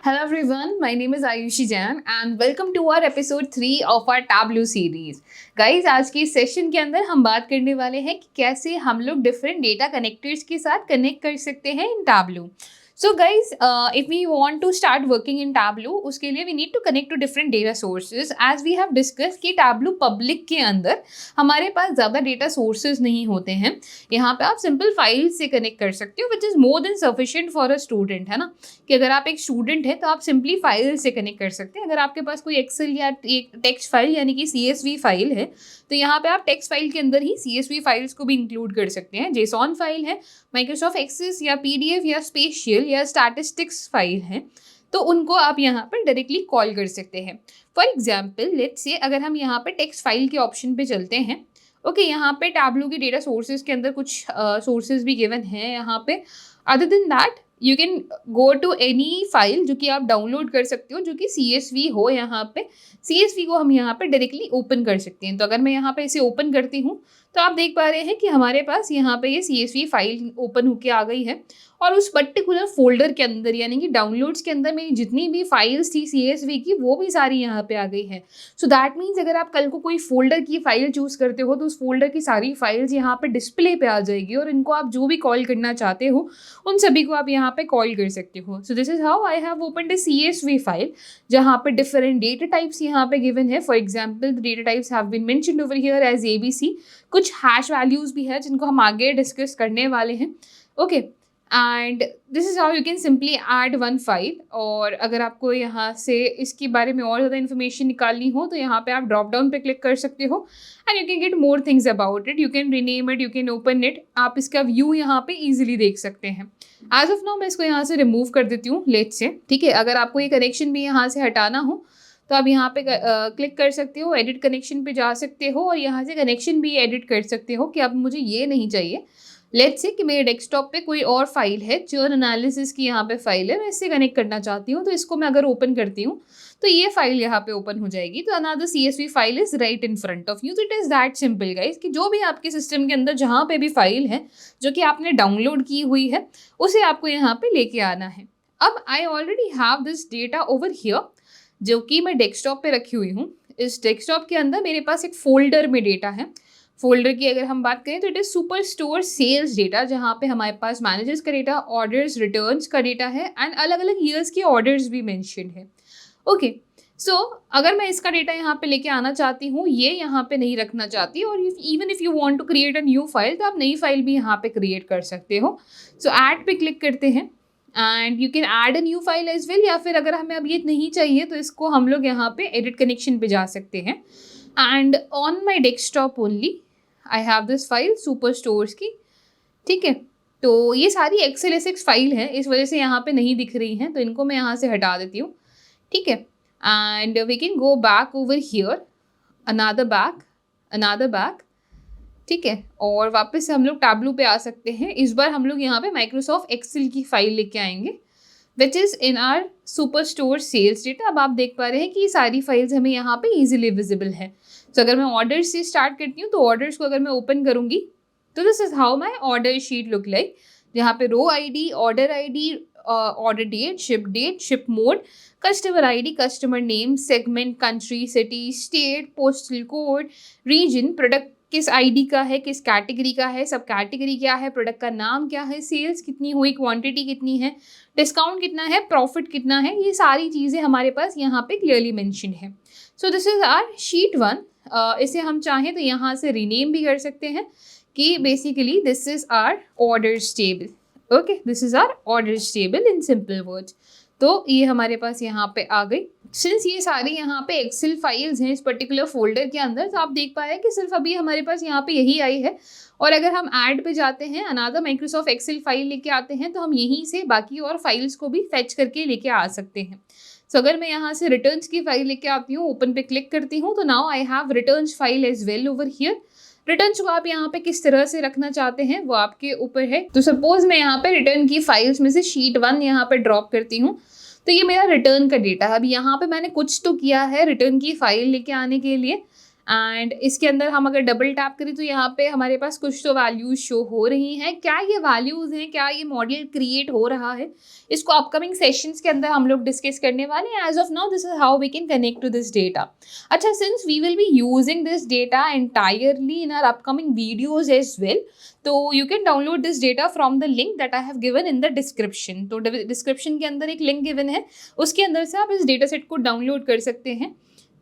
Hello everyone, my name is Ayushi Jain and welcome to our episode 3 of our Tableau series. Guys, आज की इस session के अंदर हम बात करने वाले हैं कि कैसे हम लोग डिफरेंट डेटा कनेक्टर्स के साथ कनेक्ट कर सकते हैं इन Tableau. So guys, if we want to start working in Tableau, उसके लिए we need to connect to different data sources. As we have discussed कि Tableau public के अंदर हमारे पास ज़्यादा data sources नहीं होते हैं. यहाँ पे आप सिंपल फाइल से कनेक्ट कर सकते हो, which is more than sufficient for a student, है ना, कि अगर आप एक स्टूडेंट हैं तो आप सिंपली फाइल से कनेक्ट कर सकते हैं. अगर आपके पास कोई एक्सेल या एक टेक्स्ट फाइल यानी कि CSV फाइल है तो यहाँ पे आप टेक्स्ट फाइल के अंदर ही CSV फाइल्स को भी इंक्लूड कर सकते हैं. जेसॉन फाइल है, माइक्रोसॉफ्ट एक्सेस या PDF या स्पेशियल या स्टैटिस्टिक्स फाइल है तो उनको आप यहाँ पर डायरेक्टली कॉल कर सकते हैं. फॉर एग्जाम्पल लेट्स से अगर हम यहाँ पे टेक्स्ट फाइल के ऑप्शन पे चलते हैं. ओके, यहाँ पे टैबलू की डेटा सोर्सेज के अंदर कुछ सोर्सेज भी गिवन है यहाँ पे. Other than that you can go to any file जो कि आप डाउनलोड कर सकते हो जो कि CSV हो. यहाँ पे CSV को हम यहाँ पे डायरेक्टली ओपन कर सकते हैं. तो अगर मैं यहाँ पे इसे ओपन करती हूँ तो आप देख पा रहे हैं कि हमारे पास यहाँ पे ये CSV फाइल ओपन होके आ गई है और उस पर्टिकुलर फोल्डर के अंदर यानी कि डाउनलोड्स के अंदर मेरी जितनी भी फाइल्स थी CSV की वो भी सारी यहाँ पे आ गई है. सो दैट मीन्स अगर आप कल को कोई फोल्डर की फाइल चूज करते हो तो उस फोल्डर की सारी फाइल्स यहाँ पे डिस्प्ले पे आ जाएगी और इनको आप जो भी कॉल करना चाहते हो उन सभी को आप यहाँ पे कॉल कर सकते हो. So this is how I have opened a CSV file जहाँ पे डिफरेंट डेटा टाइप्स यहाँ पे गिवन है. For example the data types have been mentioned over here as ABC. कुछ हैश वैल्यूज भी है जिनको हम आगे डिस्कस करने वाले हैं. Okay, and this is how you can simply add one file. और अगर आपको यहाँ से इसके बारे में और ज़्यादा इन्फॉर्मेशन निकालनी हो तो यहाँ पे आप ड्रॉप डाउन पे क्लिक कर सकते हो and you can get more things about it. You can rename it, you can open it. आप इसका व्यू यहाँ पे ईजिली देख सकते हैं. एज ऑफ नाउ मैं इसको यहाँ से रिमूव कर देती हूँ लेट्स से. ठीक है, अगर आपको ये कनेक्शन भी यहाँ से हटाना हो तो आप यहाँ पे क्लिक कर सकते हो, एडिट कनेक्शन पे जा सकते हो और यहाँ से कनेक्शन भी एडिट कर सकते हो कि अब मुझे ये नहीं चाहिए. लेट्स से कि मेरे डेस्कटॉप पे कोई और फाइल है, चर्न एनालिसिस की यहाँ पे फाइल है, मैं इससे कनेक्ट करना चाहती हूँ तो इसको मैं अगर ओपन करती हूँ तो ये फाइल यहाँ पे ओपन हो जाएगी. तो another CSV file is right in front of you. तो it is that simple guys कि जो भी आपके सिस्टम के अंदर जहाँ पे भी फाइल है जो कि आपने डाउनलोड की हुई है उसे आपको यहाँ पे लेके आना है. अब I already have this data over here जो कि मैं डेस्कटॉप पे रखी हुई हूँ. इस डेस्कटॉप के अंदर मेरे पास एक फोल्डर में डेटा है. फोल्डर की अगर हम बात करें तो it is super store sales data जहाँ पे हमारे पास मैनेजर्स का डेटा, ऑर्डर्स, रिटर्न्स का डेटा है एंड अलग अलग ईयर्स के ऑर्डर्स भी मेंशन है. ओके, सो अगर मैं इसका डेटा यहाँ पे लेके आना चाहती हूँ, ये यहाँ पे नहीं रखना चाहती और even if you want to create a new file तो आप नई फाइल भी यहाँ पे क्रिएट कर सकते हो. सो ऐड पे क्लिक करते हैं and you can add a new file as well. या फिर अगर हमें अब ये नहीं चाहिए तो इसको हम लोग यहाँ पे एडिट कनेक्शन पे जा सकते हैं. And on my desktop only I have this file super stores की. ठीक है, तो ये सारी XLSX फाइल है, इस वजह से यहाँ पे नहीं दिख रही हैं तो इनको मैं यहाँ से हटा देती हूँ. ठीक है, and we can go back over here, another back. ठीक है, और वापस से हम लोग टैबलू पे आ सकते हैं. इस बार हम लोग यहाँ पे माइक्रोसॉफ्ट एक्सेल की फाइल लेके आएंगे which is in our super store sales data. अब आप देख पा रहे हैं कि ये सारी फाइल्स हमें यहाँ पे इजीली विजिबल है. तो अगर मैं ऑर्डर्स से स्टार्ट करती हूँ तो ऑर्डर्स को अगर मैं ओपन करूँगी तो this is how my order sheet look like. यहाँ पे row ID, order ID, order date, ship mode, customer ID, customer name, segment, country, city, state, postal code, region, product किस ID का है, किस कैटेगरी का है, सब कैटेगरी क्या है, प्रोडक्ट का नाम क्या है, सेल्स कितनी हुई, क्वांटिटी कितनी है, डिस्काउंट कितना है, प्रॉफिट कितना है, ये सारी चीज़ें हमारे पास यहाँ पे क्लियरली मेंशन है. So this is R sheet 1. इसे हम चाहें तो यहाँ से रीनेम भी कर सकते हैं कि basically this is our orders table. Okay, this is our orders table in simple words. तो ये हमारे पास यहाँ पे आ गई. सिंस ये सारी यहाँ पे एक्सेल फाइल्स हैं इस पर्टिकुलर फोल्डर के अंदर तो आप देख पा रहे हैं कि सिर्फ अभी हमारे पास यहाँ पे यही आई है. और अगर हम ऐड पे जाते हैं, अनादर माइक्रोसॉफ्ट एक्सेल फाइल लेके आते हैं तो हम यहीं से बाकी और फाइल्स को भी फेच करके लेके आ सकते हैं. सो अगर मैं यहाँ से रिटर्न्स की फाइल लेके आती हूँ, ओपन पे क्लिक करती हूँ तो now I have returns file as well over here. Returns को आप यहाँ पे किस तरह से रखना चाहते हैं वो आपके ऊपर है. तो सपोज मैं यहाँ पे रिटर्न की फाइल्स में से शीट 1 यहाँ पे ड्रॉप करती हूँ तो ये मेरा रिटर्न का डेटा है. अब यहाँ पे मैंने कुछ तो किया है रिटर्न की फाइल लेके आने के लिए एंड इसके अंदर हम अगर डबल टैप करें तो यहाँ पे हमारे पास कुछ तो वैल्यूज शो हो रही हैं। क्या ये वैल्यूज हैं, क्या ये मॉडल क्रिएट हो रहा है, इसको अपकमिंग सेशंस के अंदर हम लोग डिस्कस करने वाले हैं। As of now this is how we can connect to this data. अच्छा, since we will be using this data entirely in our upcoming videos as well, तो you can download this data from the link that I have given in the description. तो description के अंदर एक link given है, उसके अंदर से आप इस डेटा सेट को डाउनलोड कर सकते हैं।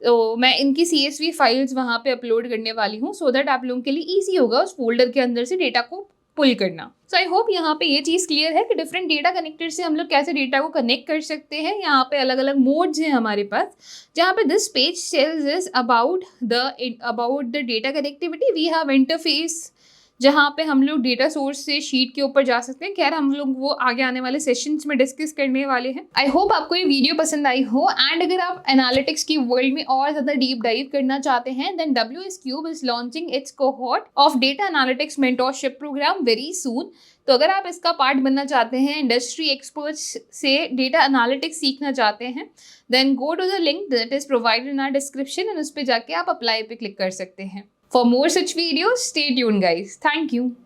तो मैं इनकी CSV फाइल्स वहाँ पे अपलोड करने वाली हूँ, सो दैट आप लोगों के लिए ईजी होगा उस फोल्डर के अंदर से डेटा को पुल करना। सो आई होप यहाँ पे ये चीज़ क्लियर है कि डिफरेंट डेटा कनेक्टर से हम लोग कैसे डेटा को कनेक्ट कर सकते हैं। यहाँ पे अलग अलग मोड्स हैं हमारे पास, जहाँ पे this page tells is about the data connectivity. We have interface, जहाँ पे हम लोग डेटा सोर्स से शीट के ऊपर जा सकते हैं। खैर हम लोग वो आगे आने वाले सेशंस में डिस्कस करने वाले हैं। आई होप आपको ये वीडियो पसंद आई हो, एंड अगर आप एनालिटिक्स की वर्ल्ड में और ज़्यादा डीप डाइव करना चाहते हैं, then WS Cube is launching its cohort of data analytics mentorship programme very soon. तो अगर आप इसका पार्ट बनना चाहते हैं, इंडस्ट्री एक्सपर्ट्स से डेटा एनालिटिक्स सीखना चाहते हैं, then go to the link that is provided in our description and उस पर जाके आप अप्लाई पे क्लिक कर सकते हैं। For more such videos, stay tuned guys. Thank you.